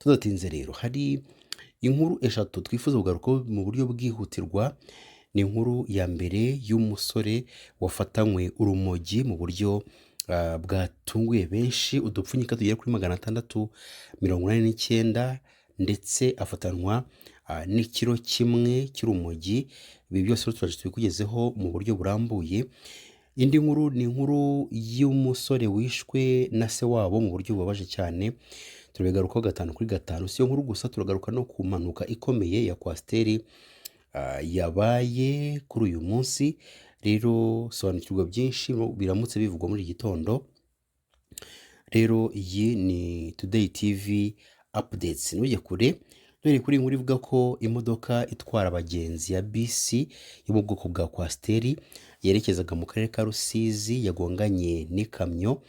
Tudatinze rero hari inkuru eshatu twifuza kugarukaho mu buryo bwihutirwa. Ni inkuru ya mbere y'umusore wafatanywe urumogi mu buryo bwatunguye benshi, udupfunyika tugera kuri 689 ndetse afatanwa n'ikiro kimwe cy'urumogi. Ibi byose turaje tubikugezeho mu buryo burambuye. Indi nkuru ni inkuru y'umusore wishwe na se wabo mu buryo bubabaje cyane. Turabigarukaho 5/5. Si yo nkuru gusa, turagaruka no ku mpanuka ikomeye ya kwasiteri yabaye kuri uyu munsi. Rero sobanukirwa byinshi biramutse bivugwa muri iki gitondo. Rero iyi ni Today TV Updates. Ntujye kure, dore kuri inkuru ivuga ko imodoka itwara abagenzi ya bisi yo mu bwoko bwa kwasiteri yerekezaga mu karere ka Rusizi yagonganye n'ikamyo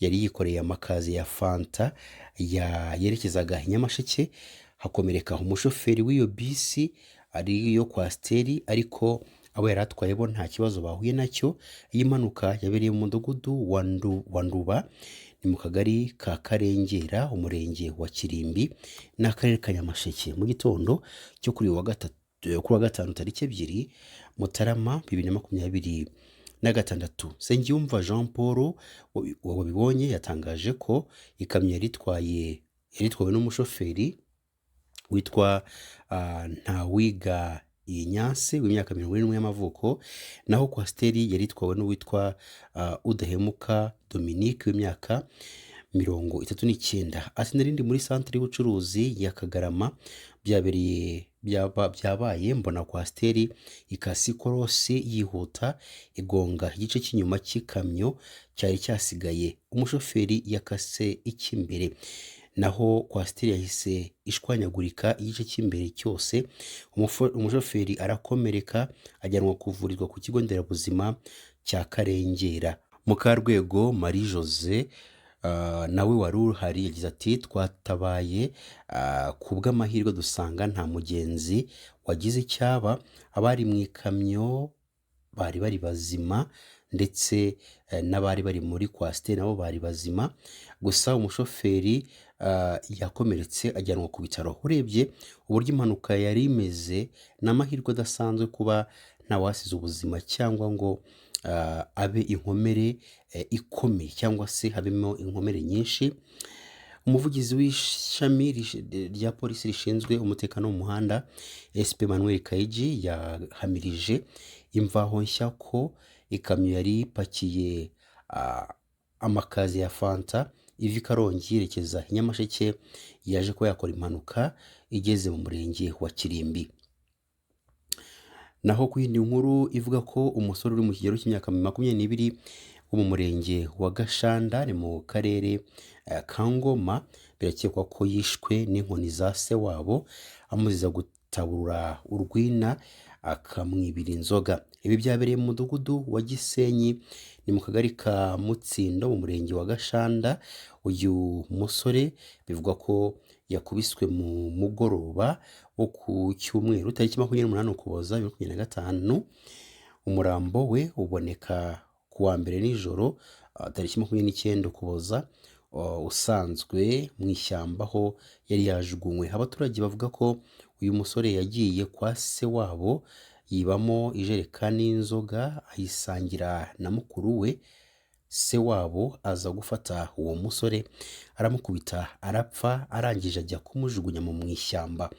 yari yikoreye amakazi ya fanta yerekezaga i Nyamasheke. Hakomereka umushoferi w'iyo bisi ariyo kwasiteri, ariko abo yari atwaye bo nta kibazo bahuye nacyo. Iyi mpanuka yabereye mu mudugudu wa Nduba, ni mu kagari ka Karengera, umurenge wa Kirimbi n'akarere ka Nyamasheke, mu gitondo cyo kuri wa gatanu tariki 2 Mutarama 2026. Nsengiyumva Jean Paul wabibonye yatangaje ko ikamyo yaritwawe n'umushoferi witwa Ntawiga Ignace w'imyaka 41 y'amavuko, naho kwasiteri yaritwawe n'uwitwa Udahemuka Dominique w'imyaka 39. Ati narindi muri centre y'ubucuruzi ya Kagarama, byabaye mbona kwasiteri ikasi korosi yihuta igonga igice cy'inyuma cy'ikamyo cyari cyasigaye. Umushoferi yakase icy'imbere, naho kwasiteri yahise ishwanyagurika igice cy'imbere cyose. Umushoferi arakomereka, ajyanwa kuvurirwa ku kigo nderabuzima cya Karengera. Mukarwego Marie Jose nawe wari uhari yagize ati twatabaye ku bw'amahirwe dusanga nta mugenzi wagize icyaba, abari mu ikamyo bari bazima ndetse n'abari bari muri kwasiteri nabo bari bazima, gusa umushoferi yakomeretse ajyanwa ku bitaro. Urebye uburyo impanuka yari imeze, n'amahirwe adasanzwe kuba ntawasize ubuzima cyangwa ngo abe inkomere ikomeye cyangwa se habemo inkomere nyinshi. Umuvugizi w'ishami rya polisi rishinzwe umutekano wo mu muhanda SP Manuel Kayigi yahamirije imvaho nshya ko ikamyo yari ipakiye amakazi ya fanta iva i Karongi yerekeza i Nyamasheke yaje ko yakora impanuka igeze mu murenge wa Kirimbi. Naho ku yindi nkuru ivuga ko umusore uri mu kigero cy'imyaka 22 wo mu murenge wa Gashanda ni mu karere ka Ngoma, birakekwa ko yishwe n'inkoni za se wabo amuziza gutaburura urwina akamwibira inzoga. Ibi byabereye mu mudugudu wa Gisenyi, ni mu kagari ka Mutsindo mu murenge wa Gashanda. Uyu musore bivugwa ko yakubiswe mu mugoroba wo ku cyumweru tariki 28 Ukuboza 2025. Umurambo we uboneka ku wa mbere nijoro tariki 29 Ukuboza, usanzwe mu ishyamba aho yari yajugunywe. Abaturage bavuga ko uyu musore yagiye kwa se wabo yibamo ijerekani y'inzoga ayisangira na mukuru we. Se wabo aza gufata uwo musore aramukubita arapfa, arangije ajya kumujugunya mu ishyamba.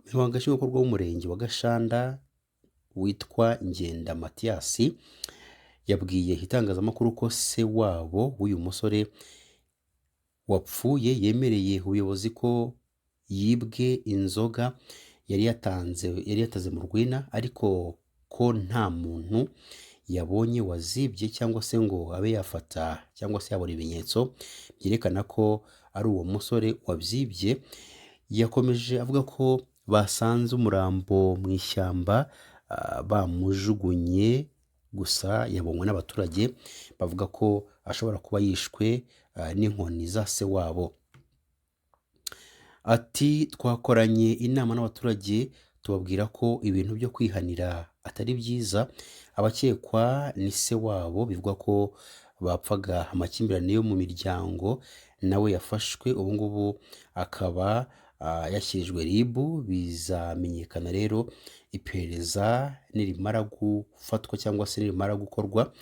Umunyamabanga nshingwabikorwa w'umurenge wa Gashanda witwa Ngenda Mathias yabwiye itangazamakuru ko se wabo w'uyu musore wapfuye yemereye ubuyobozi ko yibwe inzoga yari yataze mu rwina, ariko ko nta muntu yabonye wazibye cyangwa se ngo abe yafata cyangwa se yabona ibimenyetso byerekana ko ari uwo musore wabyibye. Yakomeje avuga ko basanze umurambo mu ishyamba bamujugunye, gusa yabonywe n'abaturage bavuga ko ashobora kuba yishwe n'inkoni za se wabo. Ati twakoranye inama n'abaturage tubabwira ko ibintu byo kwihanira atari byiza. Abakekwa ni se wabo, bivugwa ko bapfaga amakimbirane yo mu miryango, nawe yafashwe ubu ngubu akaba yashyirijwe RIB. Bizamenyekana rero iperereza nirimara gufatwa cyangwa se nirimara gukorwa.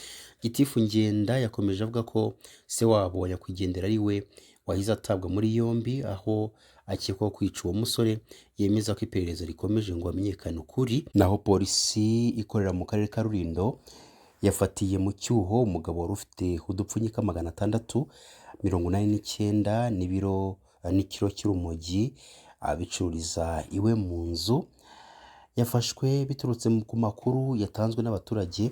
Gitifu Ngenda yakomeje avuga ko se wabo nyakwigendera ari we wahise atabwa muri yombi, aho akekwaho kwica uwo musore. Yemeza ko iperereza rikomeje ngo hamenyekane ukuri. Naho polisi ikorera mu karere ka Rulindo yafatiye mu cyuho umugabo wari ufite udupfunyika 689 n'ikiro cy'urumogi abicururiza iwe mu nzu. Yafashwe biturutse ku makuru yatanzwe n'abaturage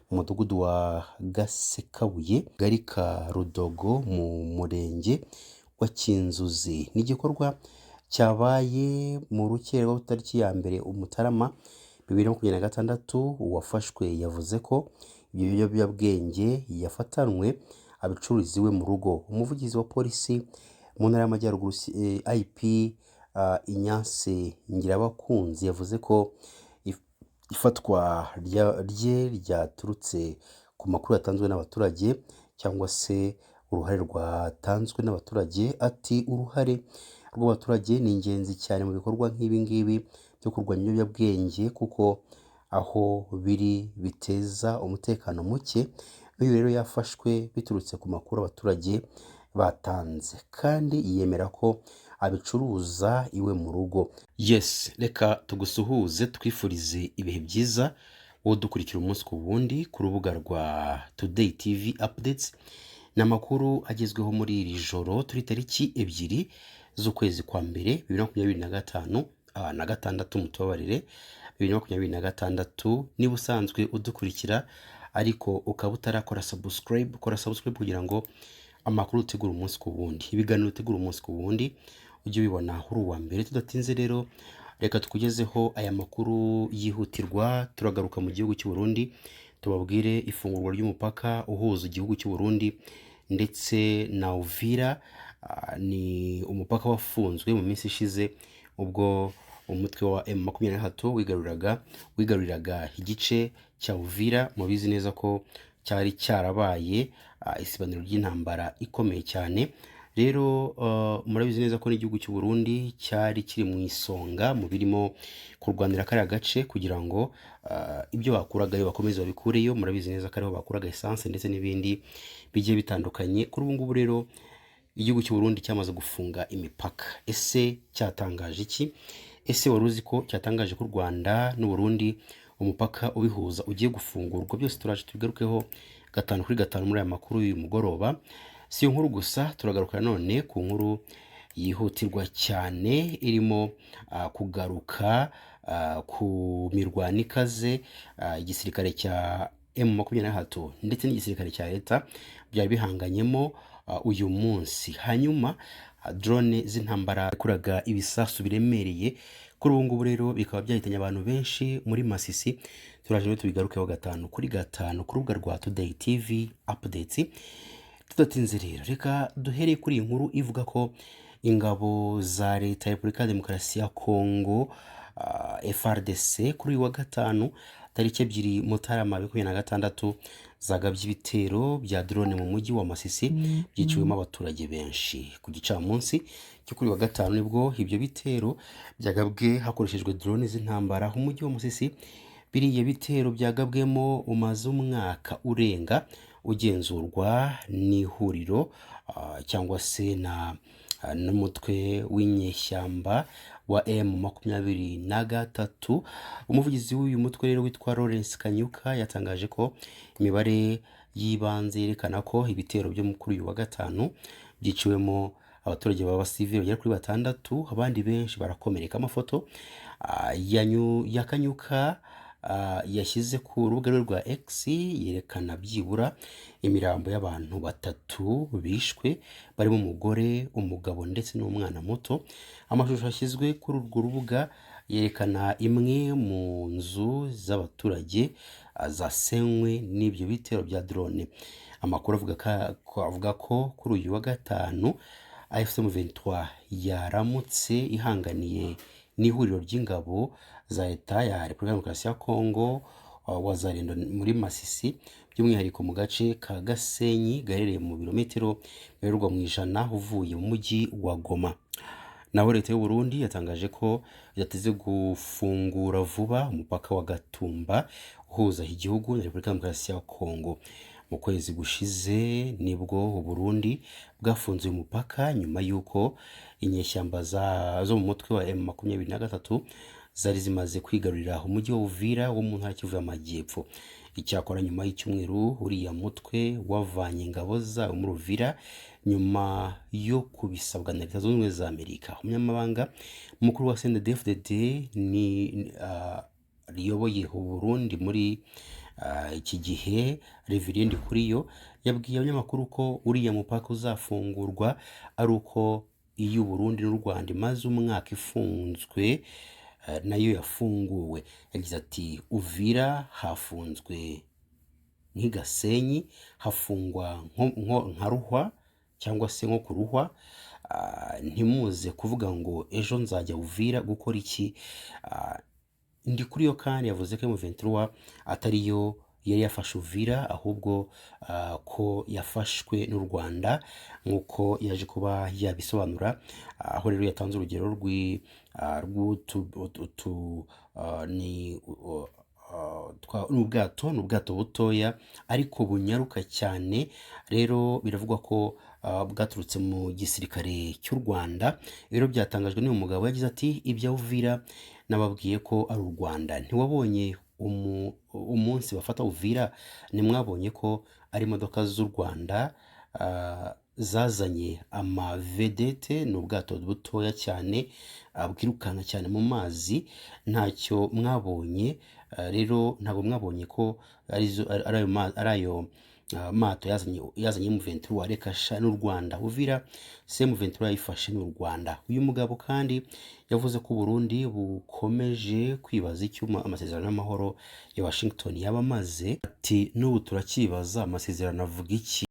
mu mudugudu wa Gasekabuye, Kagari ka Rudogo, mu murenge wa Kinzuzi. Ni igikorwa cyabaye mu rukerera tariki ya 1 Mutarama 2026. Uwafashwe yavuze ko ibyo biyobyabwenge yafatanwe abicururiza iwe mu rugo. Umuvugizi wa polisi mu ntara y'Amajyaruguru IP Inyanse Ngirabakunzi yavuze ko ifatwa rye ryaturutse ku makuru yatanzwe n'abaturage cyangwa se uruhare rwatanzwe n'abaturage. Ati uruhare rw'abaturage ni ingenzi cyane mu bikorwa nk'ibi ngibi byo kurwanya ibiyobyabwenge, kuko aho biri biteza umutekano muke. Uyu rero yafashwe biturutse ku makuru abaturage batanze, kandi yemera ko abicuruza iwe mu rugo. Yes, reka tugusuhuze twifurize ibihe byiza wowe dukurikira umunsi ku wundi ku rubuga rwa Today TV Updates. Ni amakuru agezweho muri iri joro turi tariki 2 z'ukwezi kwa mbere 2025 na gatandatu, mutubabarire 2026. Niba usanzwe udukurikira ariko ukaba utarakora subscribe, kora subscribe kugira ngo amakuru utegura umunsi ku wundi, ibiganiro utegura umunsi ku wundi ujye ubibona uri uwa mbere. Tudatinze rero reka tukugezeho aya makuru yihutirwa. Turagaruka mu gihugu cy'u Burundi tubabwire ifungurwa ry'umupaka uhuza igihugu cy'u Burundi ndetse na Uvira. Ni umupaka wafunzwe mu minsi ishize ubwo umutwe wa M23 wigaruriraga igice cya Uvira. Mubizi neza ko cyari cyarabaye isibaniro ry'intambara ikomeye cyane. Rero murabizi neza ko n'igihugu cy'u Burundi cyari kiri mu isonga mu birimo kurwanira kariya gace kugira ngo ibyo bakuragayo bakomeze babikureyo. Murabizi neza ko ariho bakuraga essence ndetse n'ibindi bigiye bitandukanye. Kuri ubu ngubu rero igihugu cy'u Burundi cyamaze gufunga imipaka. Ese cyatangaje iki? Ese wari uzi ko cyatangaje ko u Rwanda n'u Burundi umupaka ubihuza ugiye gufungurwa? Byose turaje tubigarukeho 5 kuri 5 muri aya makuru y'uyu mugoroba. Si yo nkuru gusa, turagaruka none ku nkuru yihutirwa cyane irimo kugaruka ku mirwano ikaze igisirikare cya M23 ndetse n'igisirikare cya leta byari bihanganyemo uyu munsi. Hanyuma drone z'intambara kuraga ibisasu biremereye. Kuri ubu ngubu rero bikaba byahitanye abantu benshi muri Masisi. Turaje rero tubigarukeho 5 kuri 5 ku rubuga rwa Today TV Updates. Tudatinze rero reka duhereye kuri iyi nkuru ivuga ko ingabo za leta ya Repubulika ya Demokarasi ya Kongo FARDC kuri uyu wa 5 tariki 2 Mutarama 2026 zagabye ibitero bya drone mu mujyi wa Masisi byiciwemo abaturage benshi. Ku gicamunsi cyo kuri wa 5 nibwo ibyo bitero byagabwe hakoreshejwe drone z'intambara mu mujyi wa Masisi. Biriye bitero byagabwemo umaze umwaka urenga ugenzurwa n'ihuriro cyangwa se n'umutwe w'inyeshyamba wa M23. Umuvugizi w'uyu mutwe rero witwa Lawrence Kanyuka yatangaje ko imibare yibanze yerekana ko ibitero byo kuri uyu wa 5 byiciwemo abaturage baba civil bagera kuri 6, abandi benshi barakomereka. Amafoto ya Kanyuka yashyize ku rubuga rwa X yerekana byibura imirambo y'abantu 3 bishwe barimo umugore, umugabo ndetse n'umwana muto. Amashusho yashyizwe kuri urwo rubuga yerekana imwe mu nzu z'abaturage zasenywe n'ibyo bitero bya drone. Amakuru avuga ko kuri uyu wa 5 AFC/M23 yaramutse ihanganiye n'ihuriro ry'ingabo za leta ya Repubulika ya Demokarasi ya Kongo wazarendo muri Masisi, by'umwihariko mu gace ka Gasenyi gaherereye mu birometero bihererwa mu ijana uvuye mu mujyi wa Goma. naho leta y'u Burundi yatangaje ko yateze gufungura vuba umupaka wa Gatumba uhuza igihugu na Repubulika ya Demokarasi ya Kongo. Mu kwezi gushize nibwo u Burundi bwafunze uyu mupaka nyuma y'uko inyeshyamba zo mu mutwe wa M23 zari zimaze kwigarurira umujyi wa Uvira wo mu ntara Kivu y'Amajyepfo. Icyakora nyuma y'icyumweru uriya mutwe wavanye ingabo zawo muri Uvira nyuma yo kubisabwa na Leta Zunze Ubumwe za Amerika. Umunyamabanga mukuru wa CNDD-FDD riyoboye u Burundi muri iki gihe, Reverend Kuriyo, yabwiye abanyamakuru ko uriya mupaka uzafungurwa ari uko iyo Burundi n'u Rwanda imaze umwaka ifunzwe nayo yafunguwe. Yagize ati Uvira hafunzwe nk'Gasenyi, hafungwa nka Ruhwa cyangwa se nko ku Ruhwa. Ntimuze kuvuga ngo ejo nzajya Uvira gukora iki. Ndi kuri yo kandi yavuze ko M23 atariyo yari yafashe Uvira ahubwo ko yafashwe n'u Rwanda nk'uko yaje kuba yabisobanura. Aho rero yatanze urugero n'ubwato butoya ariko bunyaruka cyane. Rero biravugwa ko bwaturutse mu gisirikare cy'u Rwanda. Rero byatangajwe n'uyu mugabo, yagize ati ibya Uvira nababwiye ko ari u Rwanda. Ntiwabonye umunsi bafata Uvira, nimwabonye ko ari imodoka z'u Rwanda zazanye amavedete, ni ubwato butoya cyane bwirukanka cyane mu mazi, ntacyo mwabonye. Rero ntabwo mwabonye ko ari ayo mato yazanye M23, reka sha n'u Rwanda. Uvira M23 yayifashe n'u Rwanda. Uyu mugabo kandi yavuze ko Burundi bukomeje kwibaza icyo amasezerano y'amahoro ya Washington yaba amaze. Ati n'ubu turakibaza amasezerano avuga iki.